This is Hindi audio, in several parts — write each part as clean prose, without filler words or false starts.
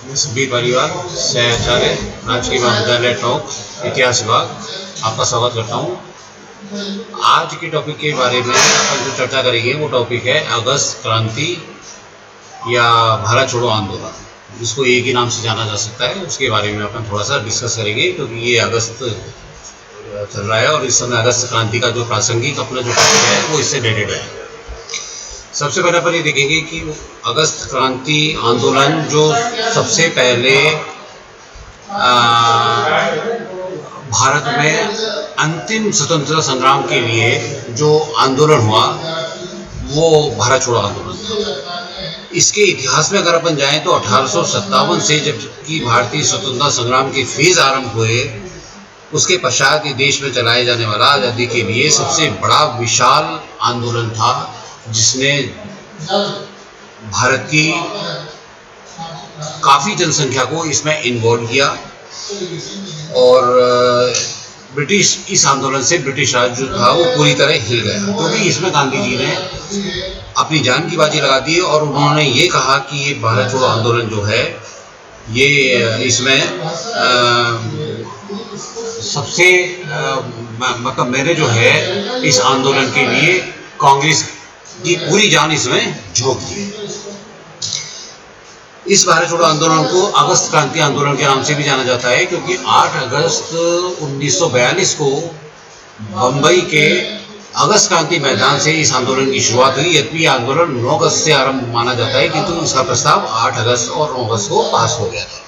सभी परिवार से आचार्य राजकीय महाविद्यालय टोंक इतिहास विभाग आपका स्वागत करता हूँ। आज के टॉपिक के बारे में अपन जो चर्चा करेंगे वो टॉपिक है अगस्त क्रांति या भारत छोड़ो आंदोलन, जिसको एक ही नाम से जाना जा सकता है। उसके बारे में अपन थोड़ा सा डिस्कस करेंगे क्योंकि ये अगस्त चल रहा है और इस समय अगस्त क्रांति का जो प्रासंगिक अपना जो टॉपिक है वो इससे रिलेटेड है। सबसे पहले अपन ये देखेंगे कि अगस्त क्रांति आंदोलन जो सबसे पहले भारत में अंतिम स्वतंत्रता संग्राम के लिए जो आंदोलन हुआ वो भारत छोड़ो आंदोलन था। इसके इतिहास में अगर अपन जाएं तो 1857 से जबकि भारतीय स्वतंत्रता संग्राम के फेज आरंभ हुए, उसके पश्चात ये देश में चलाए जाने वाला आज़ादी के लिए सबसे बड़ा विशाल आंदोलन था, जिसने भारत की काफ़ी जनसंख्या को इसमें इन्वॉल्व किया। और ब्रिटिश इस आंदोलन से ब्रिटिश राज जो था वो पूरी तरह हिल गया, क्योंकि इसमें गांधी जी ने अपनी जान की बाजी लगा दी और उन्होंने ये कहा कि ये भारत छोड़ो आंदोलन जो है ये इसमें सबसे मतलब मैंने जो है इस आंदोलन के लिए कांग्रेस की पूरी जान इसमें झोंक दी। इस भारत छोड़ो आंदोलन को अगस्त क्रांति आंदोलन के नाम से भी जाना जाता है, क्योंकि 8 अगस्त 1942 को बम्बई के अगस्त क्रांति मैदान से इस आंदोलन की शुरुआत हुई। यद्यपि यह आंदोलन 9 अगस्त से आरंभ माना जाता है, किंतु इसका प्रस्ताव 8 अगस्त और 9 अगस्त को पास हो गया था।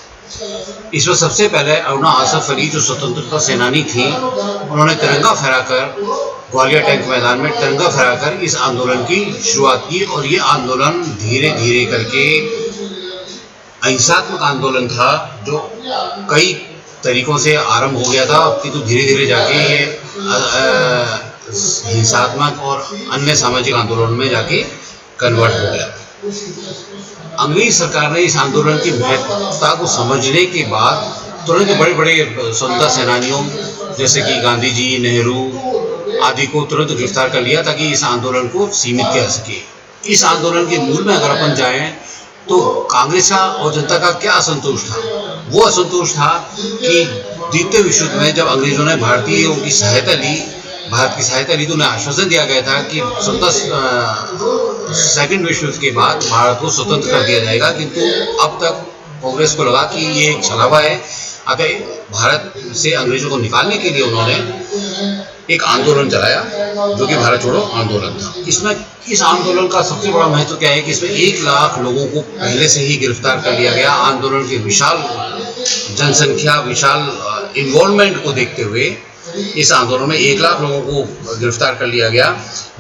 इसमें सबसे पहले अरुणा आसफ अली जो स्वतंत्रता सेनानी थी, उन्होंने तिरंगा फहराकर ग्वालियर टैंक मैदान में तिरंगा फहराकर इस आंदोलन की शुरुआत की। और ये आंदोलन धीरे धीरे करके अहिंसात्मक आंदोलन था, जो कई तरीकों से आरंभ हो गया था, किंतु धीरे धीरे जाके ये हिंसात्मक और अन्य सामाजिक आंदोलन में जाके कन्वर्ट हो गया। अंग्रेज सरकार ने इस आंदोलन की महत्वता को समझने के बाद तुरंत बड़े बड़े स्वतंत्रता सेनानियों जैसे कि गांधी जी, नेहरू आदि को तुरंत गिरफ्तार कर लिया, ताकि इस आंदोलन को सीमित किया जा सके। इस आंदोलन के मूल में अगर अपन जाएं तो कांग्रेस का और जनता का क्या असंतोष था? वो असंतोष था कि द्वितीय विश्व युद्ध में जब अंग्रेजों ने भारतीयों की सहायता ली, भारत की सहायता ली, तो उन्हें आश्वासन दिया गया था कि सेकेंड विश्व युद्ध के बाद भारत को स्वतंत्र कर दिया जाएगा। किंतु अब तक कांग्रेस को लगा कि ये एक छलावा है, अतः भारत से अंग्रेजों को निकालने के लिए उन्होंने एक आंदोलन चलाया जो कि भारत छोड़ो आंदोलन था। इसमें इस आंदोलन का सबसे बड़ा महत्व क्या है कि इसमें 1 लाख लोगों को पहले से ही गिरफ्तार कर लिया गया। आंदोलन के विशाल जनसंख्या, विशाल इन्वॉल्वमेंट को देखते हुए इस आंदोलन में 1 लाख लोगों को गिरफ्तार कर लिया गया।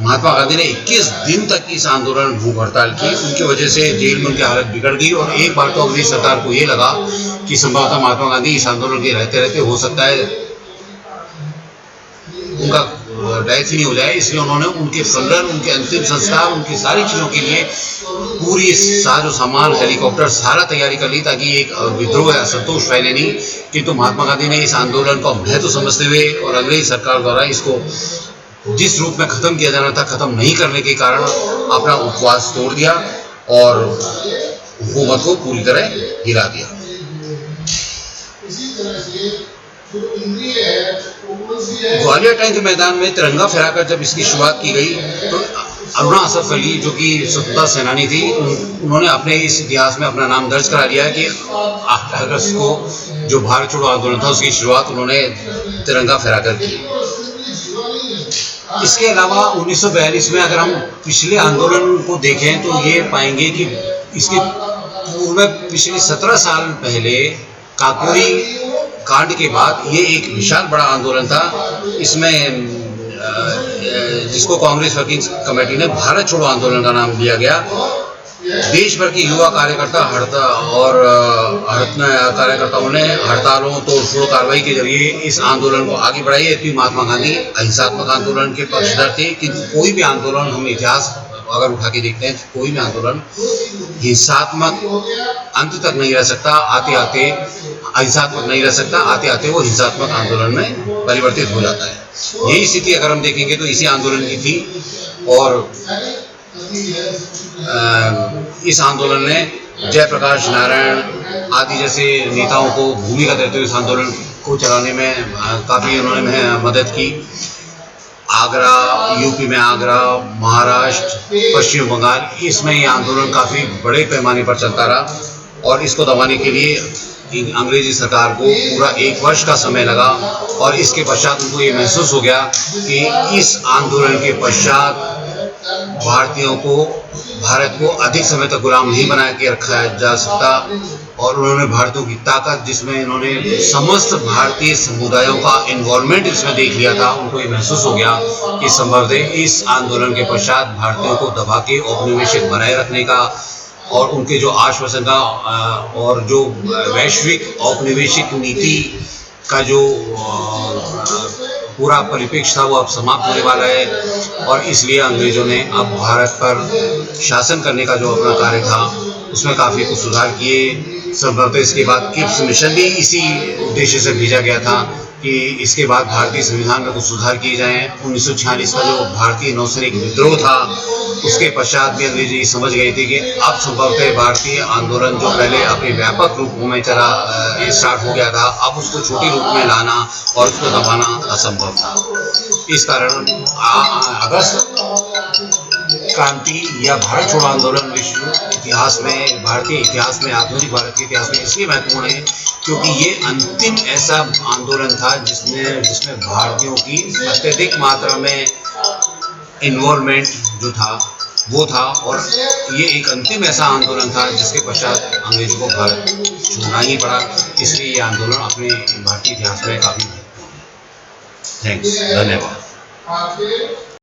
महात्मा गांधी ने 21 दिन तक इस आंदोलन भूख हड़ताल की। उनकी वजह से जेल में उनकी हालत बिगड़ गई और एक बार तो अंग्रेज सरकार को ये लगा कि संभवतः महात्मा गांधी इस आंदोलन के रहते रहते हो सकता है उनका डेथ ही नहीं हो जाए, इसलिए उन्होंने उनके फनरल, उनके अंतिम संस्कार, उनकी सारी चीज़ों के लिए पूरी साजो सामान, हेलीकॉप्टर, सारा तैयारी कर ली ताकि एक विद्रोह या असंतोष फैले नहीं। किंतु महात्मा गांधी ने इस आंदोलन को महत्व समझते हुए और अंग्रेज सरकार द्वारा इसको जिस रूप में ख़त्म किया जाना था ख़त्म नहीं करने के कारण अपना उपवास तोड़ दिया और हुकूमत को पूरी तरह हिला दिया। ग्वालियर टैंक मैदान में तिरंगा फहराकर जब इसकी शुरुआत की गई तो अरुणा आसफ अली जो कि स्वतंत्रता सेनानी थी, उन्होंने अपने इस इतिहास में अपना नाम दर्ज करा दिया कि 8 अगस्त को जो भारत छोड़ो आंदोलन था उसकी शुरुआत उन्होंने तिरंगा फहराकर की। इसके अलावा 1942 में अगर हम पिछले आंदोलन को देखें तो ये पाएंगे कि इसके पूर्व पिछले 17 साल पहले काकोरी कांड के बाद ये एक विशाल बड़ा आंदोलन था। इसमें जिसको कांग्रेस वर्किंग कमेटी ने भारत छोड़ो आंदोलन का नाम दिया गया। देश भर के युवा कार्यकर्ता कार्यकर्ताओं ने हड़तालों, तोड़फोड़ कार्रवाई के जरिए इस आंदोलन को आगे बढ़ाई। यद्यपि महात्मा गांधी अहिंसात्मक आंदोलन के पक्षधर थे, किंतु कोई भी आंदोलन हम इतिहास अगर उठा के देखते हैं तो कोई भी आंदोलन हिंसात्मक अंत तक नहीं रह सकता, आते आते अहिंसात्मक नहीं रह सकता, आते आते वो हिंसात्मक आंदोलन में परिवर्तित हो जाता है। यही स्थिति अगर हम देखेंगे तो इसी आंदोलन की थी और इस आंदोलन ने जयप्रकाश नारायण आदि जैसे नेताओं को भूमिका देते हुए इस आंदोलन को चलाने में काफ़ी उन्होंने मदद की। आगरा, यूपी में आगरा, महाराष्ट्र, पश्चिम बंगाल, इसमें ये आंदोलन काफ़ी बड़े पैमाने पर चलता रहा और इसको दबाने के लिए अंग्रेजी सरकार को पूरा 1 वर्ष का समय लगा और इसके पश्चात उनको ये महसूस हो गया कि इस आंदोलन के पश्चात भारत को अधिक समय तक गुलाम नहीं बना के रखा जा सकता और उन्होंने भारतीयों की ताकत, जिसमें इन्होंने समस्त भारतीय समुदायों का इन्वॉल्वमेंट इसमें देख लिया था, उनको ये महसूस हो गया कि संभवतः इस आंदोलन के पश्चात भारतीयों को दबा के औपनिवेशिक बनाए रखने का और उनके जो आश्वासन का और जो वैश्विक औपनिवेशिक नीति का जो पूरा परिप्रेक्ष्य था वो अब समाप्त होने वाला है और इसलिए अंग्रेजों ने अब भारत पर शासन करने का जो अपना कार्य था उसमें काफ़ी कुछ सुधार किए। संभवतः इसके बाद किप्स मिशन भी इसी उद्देश्य से भेजा गया था कि इसके बाद भारतीय संविधान में कुछ सुधार किए जाएं। 1946 का जो भारतीय नौसैनिक विद्रोह था उसके पश्चात भी अंग्रेजी समझ गए थे कि अब संभवतः भारतीय आंदोलन जो पहले अपने व्यापक रूप में चला स्टार्ट हो गया था, अब उसको छोटे रूप में लाना और उसको दबाना असंभव था। इस कारण अगस्त क्रांति या भारत छोड़ो आंदोलन विश्व इतिहास में, भारतीय इतिहास में, आधुनिक भारत के इतिहास में इसलिए महत्वपूर्ण है क्योंकि ये अंतिम ऐसा आंदोलन था जिसमें भारतीयों की अत्यधिक मात्रा में इन्वॉल्वमेंट जो था वो था और ये एक अंतिम ऐसा आंदोलन था जिसके पश्चात अंग्रेजों को भारत छोड़ना ही पड़ा। इसलिए ये आंदोलन अपने भारतीय इतिहास में काफ़ी महत्वपूर्ण है। थैंक्स, धन्यवाद।